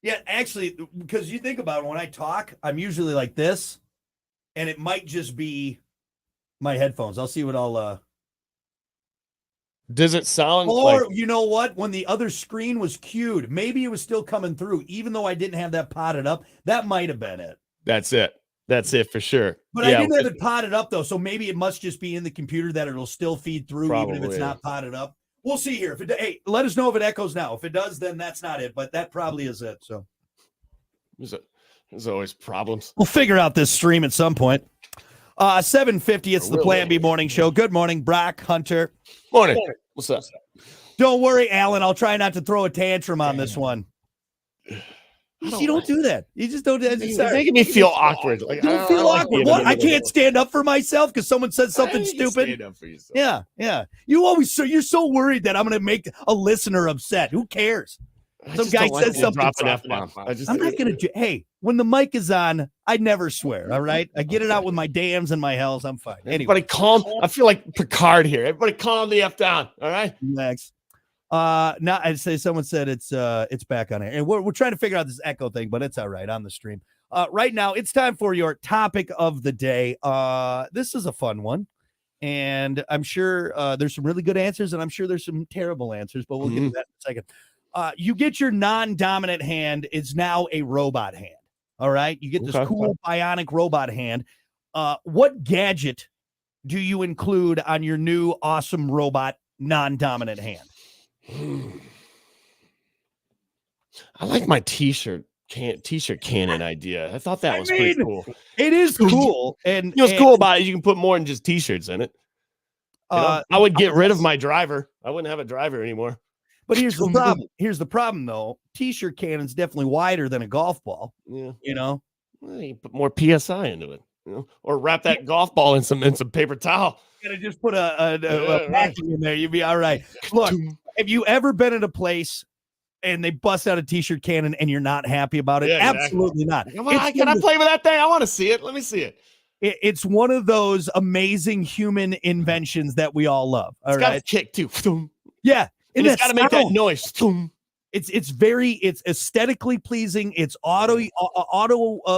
yeah, actually, because you think about it, when I talk, I'm usually like this, and it might just be my headphones. I'll see what I'll. Does it sound or like... you know what? When the other screen was queued, maybe it was still coming through, even though I didn't have that potted up. That might have been it. That's it for sure. But I didn't have it potted up though, so maybe it must just be in the computer that it'll still feed through, even if it's not potted up. We'll see here. Hey, let us know if it echoes now. If it does, then that's not it. But that probably is it. So there's always problems. We'll figure out this stream at some point. 7:50. It's the Plan B Morning Show. Good morning, Brock, Hunter. Morning. What's up? Don't worry, Alan. I'll try not to throw a tantrum on this one. You don't do that. You just don't. It's making me feel awkward. Like, you don't feel awkward. What? I can't stand up for myself because someone says something stupid. Stand up for yourself. Yeah. You're so worried that I'm going to make a listener upset. Who cares? Some guy says something. I'm not going to. Hey, when the mic is on, I never swear. All right, I get it out with my dams and my hells. I'm fine. Anyway, everybody calm. I feel like Picard here. Everybody calm the F down. All right. Next. Now I'd say someone said it's back on air, and we're trying to figure out this echo thing, but it's all right on the stream. Right now it's time for your topic of the day. This is a fun one, and I'm sure there's some really good answers, and I'm sure there's some terrible answers, but we'll get to that in a second. You get your non-dominant hand. It's now a robot hand. All right, you get this cool bionic robot hand. What gadget do you include on your new awesome robot non-dominant hand? I like my t-shirt cannon idea. I thought that was pretty cool. It is cool, and what's cool about it is you can put more than just t-shirts in it. I would get rid of my driver. I wouldn't have a driver anymore. But here's the problem. Here's the problem, though. T-shirt cannon's definitely wider than a golf ball. Yeah, Well, you put more PSI into it, or wrap that golf ball in some paper towel. You gotta just put a packing in there. You'd be all right. Look. Have you ever been at a place and they bust out a t-shirt cannon and you're not happy about it? Yeah, absolutely not. Can I play with that thing? I want to see it. Let me see it. It's one of those amazing human inventions that we all love. All right. Got a kick too. Yeah. And it's got to make that noise. It's aesthetically pleasing. It's auto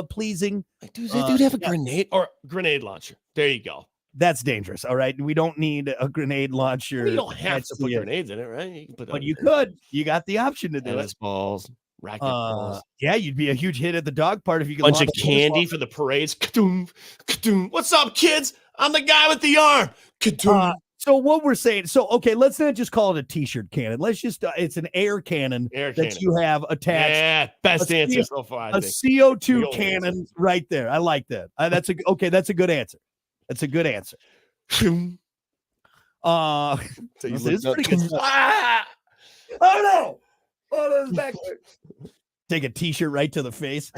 pleasing. Does that dude have a grenade launcher? There you go. That's dangerous. All right. We don't need a grenade launcher. You don't have to put grenades in it, right? You can put but you could. You got the option to do it. Balls, racket balls. Yeah, you'd be a huge hit at the dog park if you could. Bunch of candy for the parades. What's up, kids? I'm the guy with the arm. So what we're saying, okay, let's not just call it a t-shirt cannon. Let's just, it's an air cannon that you have attached. Yeah, best answer so far. A CO2 cannon right there. I like that. That's a good answer. That's a good answer. This is pretty good. Oh no! Oh, that's backwards. Take a t-shirt right to the face.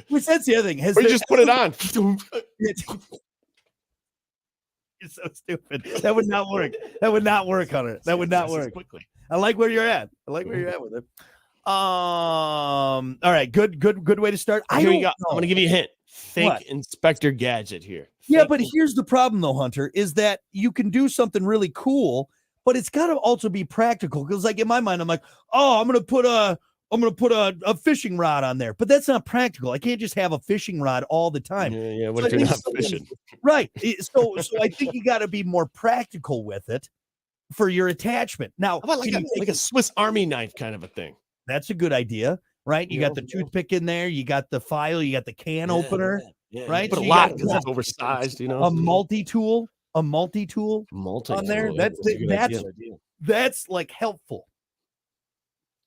Which that's the other thing. Or just put it on. You're so stupid. That would not work. That would not work, Hunter. That would not work. Quickly. I like where you're at. With it. All right. Good way to start. Here you go. I'm gonna give you a hint. Think Inspector Gadget here. Yeah, but here's the problem, though, Hunter, is that you can do something really cool, but it's got to also be practical. Because, like, in my mind, I'm like, oh, I'm going to put a I'm going to put a fishing rod on there, but that's not practical. I can't just have a fishing rod all the time. Yeah. What So if I you're think not fishing? Right. So I think you got to be more practical with it for your attachment. Now, How about like a Swiss Army knife kind of a thing? that's a good idea, right? You got the toothpick in there, you got the file, you got the can opener, right? But So a you lot got because it's oversized, a multi-tool on there. That's like helpful.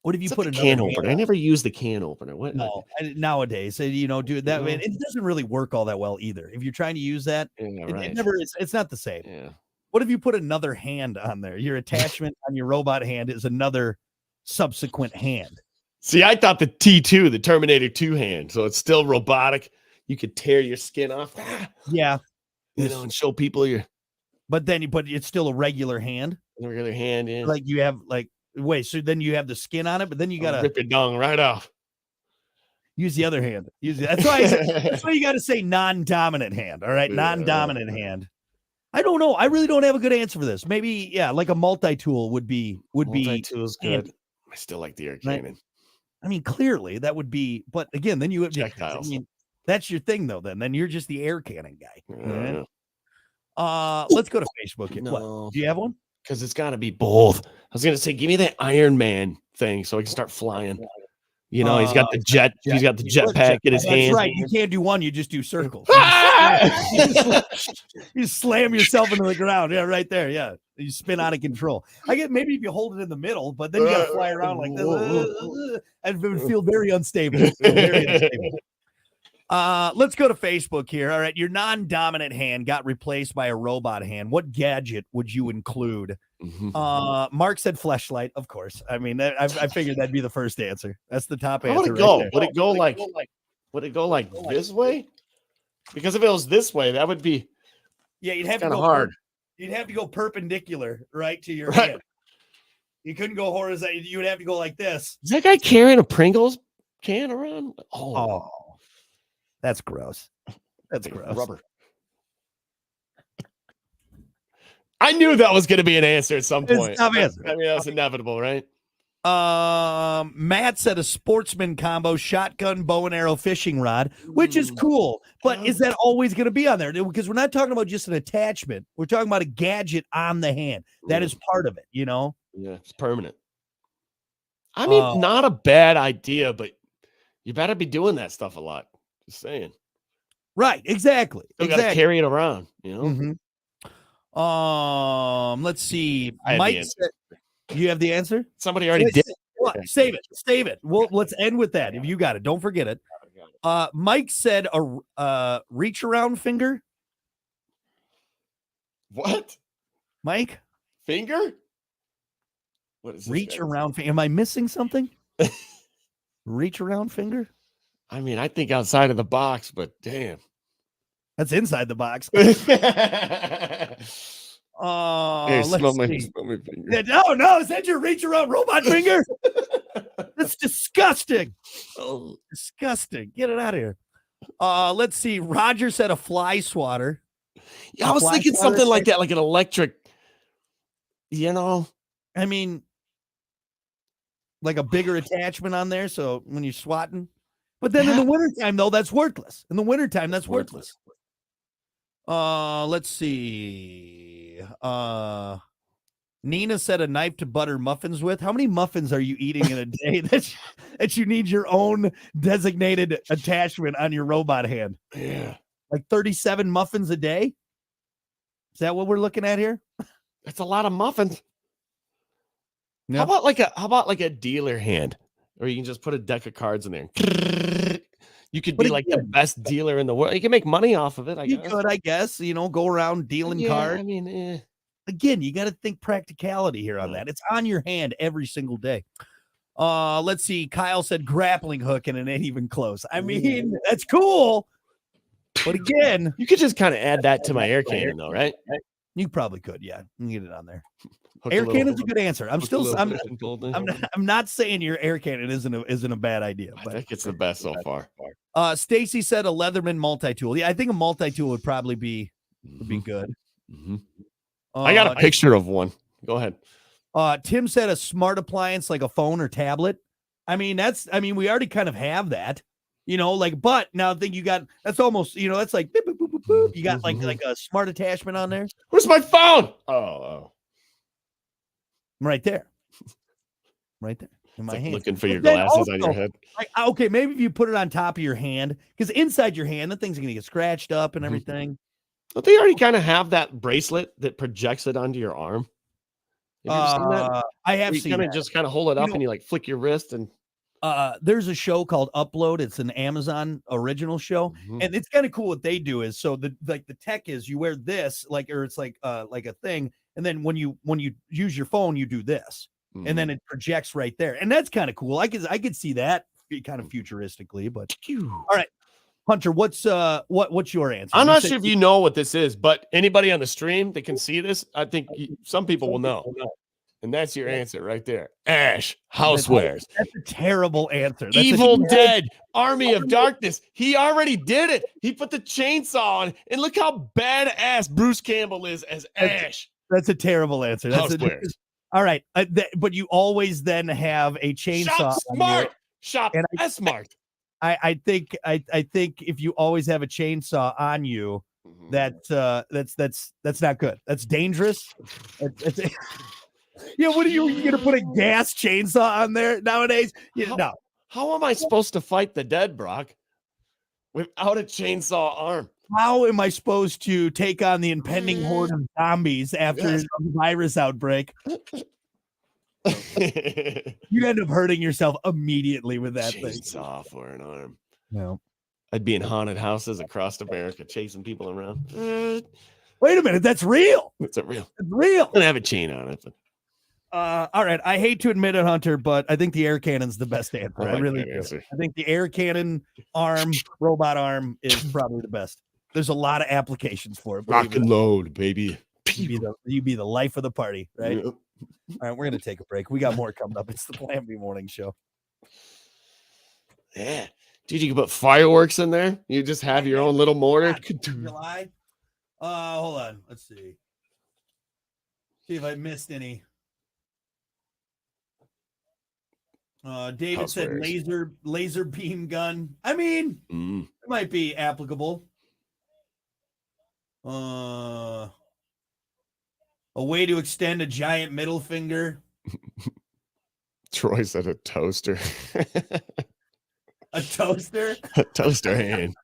What have you put a another can hand opener? I on? never use the can opener. What? No, nowadays, dude, that No. it doesn't really work all that well either. If you're trying to use that, it never it's not the same. Yeah. What if you put another hand on there? Your attachment on your robot hand is another subsequent hand. See, I thought the T2, the Terminator 2 hand, so it's still robotic. You could tear your skin off. Yeah. And show people but it's still a regular hand. Regular hand in. Like you have so then you have the skin on it, but then you gotta rip your dong right off. Use the other hand. That's why you gotta say non-dominant hand. All right, non-dominant hand. I don't know. I really don't have a good answer for this. Maybe, like a multi-tool would be multi-tool is good. I still like the air cannon. I mean, clearly that would be, but again, then you would projectiles. I mean, that's your thing though. Then you're just the air cannon guy. Let's go to Facebook. No. What? Do you have one? Because it's got to be both. I was gonna say, give me that Iron Man thing so I can start flying. He's got the jet. He's got the jetpack in his hand. That's right. You can't do one. You just do circles. You slam yourself into the ground. Yeah, right there. Yeah, you spin out of control. I get maybe if you hold it in the middle, but then you got to fly around like this, and it would feel very unstable. Let's go to Facebook here. All right, your non-dominant hand got replaced by a robot hand. What gadget would you include? Mark said fleshlight, of course. I mean, I figured that'd be the first answer. That's the top answer. Would it go? Would it go like? Would it go like this way? Because if it was this way, that would be. Yeah, you'd have to go hard. You'd have to go perpendicular, right, to your hand. You couldn't go horizontal. You would have to go like this. Is that guy carrying a Pringles can around? Oh. That's gross. That's gross. Rubber. I knew that was going to be an answer at some point. I mean, that's inevitable, right? Matt said a sportsman combo, shotgun, bow and arrow, fishing rod, which is cool. But is that always going to be on there? Because we're not talking about just an attachment. We're talking about a gadget on the hand. That is part of it, Yeah, it's permanent. I mean, not a bad idea, but you better be doing that stuff a lot. Just saying. Right, exactly. You got to carry it around, Let's see. Mike said, you have the answer? Somebody already did. Save it. Let's end with that. If you got it, don't forget it. Mike said a reach around finger. What? Mike? Finger? What is this reach around finger? Am I missing something? Reach around finger? I mean, I think outside of the box, but damn. That's inside the box. Let's smell my finger. No, is that your reach around robot finger? That's disgusting. Oh, disgusting. Get it out of here. Let's see. Roger said a fly swatter. Yeah, I was thinking something like that, like an electric, I mean, like a bigger attachment on there. So when you're swatting. But then in the wintertime, though, that's worthless. In the wintertime, that's worthless. Let's see. Nina said a knife to butter muffins with. How many muffins are you eating in a day that you need your own designated attachment on your robot hand? Yeah. Like 37 muffins a day? Is that what we're looking at here? That's a lot of muffins. Yeah. How about like a dealer hand? Or you can just put a deck of cards in there. You could be like the best dealer in the world. You can make money off of it, I guess. You could, I guess. Go around dealing cards. I mean, Again, you got to think practicality here on that. It's on your hand every single day. Let's see. Kyle said grappling hook, and it ain't even close. I mean, that's cool. But again, you could just kind of add that to my air cannon, though, right? You probably could, yeah. You can get it on there. Air cannon's a good answer. I'm not saying your air cannon isn't a bad idea. But I think it's the best so far. Stacy said a Leatherman multi-tool. Yeah, I think a multi-tool would probably be good. I got a picture of one. Go ahead. Tim said a smart appliance like a phone or tablet. I mean, we already kind of have that, like, but now I think you got, that's almost, that's like, boop, boop, boop, boop, boop. You got like a smart attachment on there. Where's my phone? Oh. Right there. Right there. In my hand. Looking for your glasses on your head. Okay, maybe if you put it on top of your hand, because inside your hand, the thing's going to get scratched up and everything. Don't they already kind of have that bracelet that projects it onto your arm? Have you ever seen that? I have seen kind that. of just kind of hold it up and you like flick your wrist and. There's a show called Upload. It's an Amazon original show, and it's kind of cool. What they do is, so the tech is you wear this or it's like a thing, and then when you use your phone, you do this. And then it projects right there. And that's kind of cool. I could see that kind of futuristically, but all right. Hunter, what's your answer? I'm not sure if you know what this is, but anybody on the stream that can see this, I think some people will know. And that's your answer right there. Ash, housewares. That's a terrible answer. That's Evil Dead, Army of Darkness. He already did it. He put the chainsaw on, and look how badass Bruce Campbell is as Ash. That's a terrible answer. Housewares. All right, but you always then have a chainsaw. Shop smart. I think if you always have a chainsaw on you, that's not good. That's dangerous. What are you gonna put a gas chainsaw on there nowadays? No. How am I supposed to fight the dead, Brock, without a chainsaw arm? How am I supposed to take on the impending horde of zombies after a virus outbreak? You'd end up hurting yourself immediately with that chainsaw for an arm. No, I'd be in haunted houses across America chasing people around. Wait a minute, that's real. It's real. It's real. I'm gonna have a chain on it. But... all right. I hate to admit it, Hunter, but I think the air cannon's the best answer. I really do. I think the air cannon robot arm is probably the best. There's a lot of applications for it. Rock and load, baby. You be the life of the party, right? Yep. All right, we're gonna take a break. We got more coming up. It's the Plan B Morning Show. Yeah, dude, you can put fireworks in there. You just have your own little mortar. July. Hold on. Let's see. See if I missed any. David said laser beam gun. I mean, it might be applicable. A way to extend a giant middle finger. Troy said a toaster. A toaster? A toaster hand.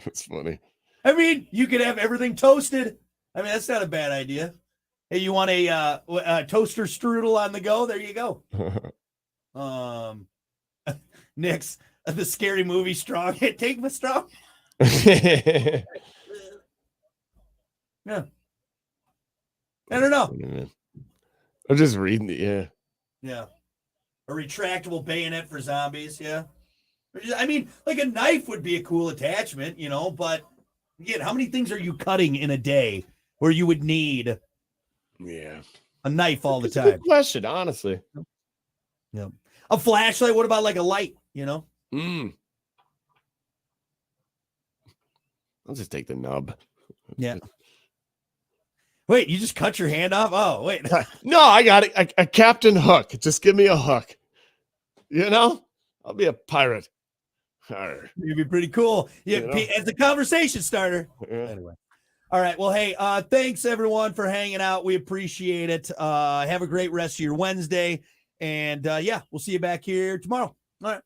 That's funny. I mean, you could have everything toasted. I mean, that's not a bad idea. Hey, you want a toaster strudel on the go? There you go. Nick's the scary movie Strong. Take the Strong. Yeah. I don't know. I'm just reading it. Yeah. A retractable bayonet for zombies. Yeah. I mean, like a knife would be a cool attachment, but again, how many things are you cutting in a day where you would need a knife all the time? Good question, honestly. Yeah. A flashlight. What about like a light, I'll just take the nub. Yeah. Wait, you just cut your hand off? Oh, wait. No, I got it. A Captain Hook. Just give me a hook. I'll be a pirate. You'd be pretty cool. Yeah, as a conversation starter. Yeah. Anyway. All right. Well, hey, thanks everyone for hanging out. We appreciate it. Have a great rest of your Wednesday. And we'll see you back here tomorrow. All right.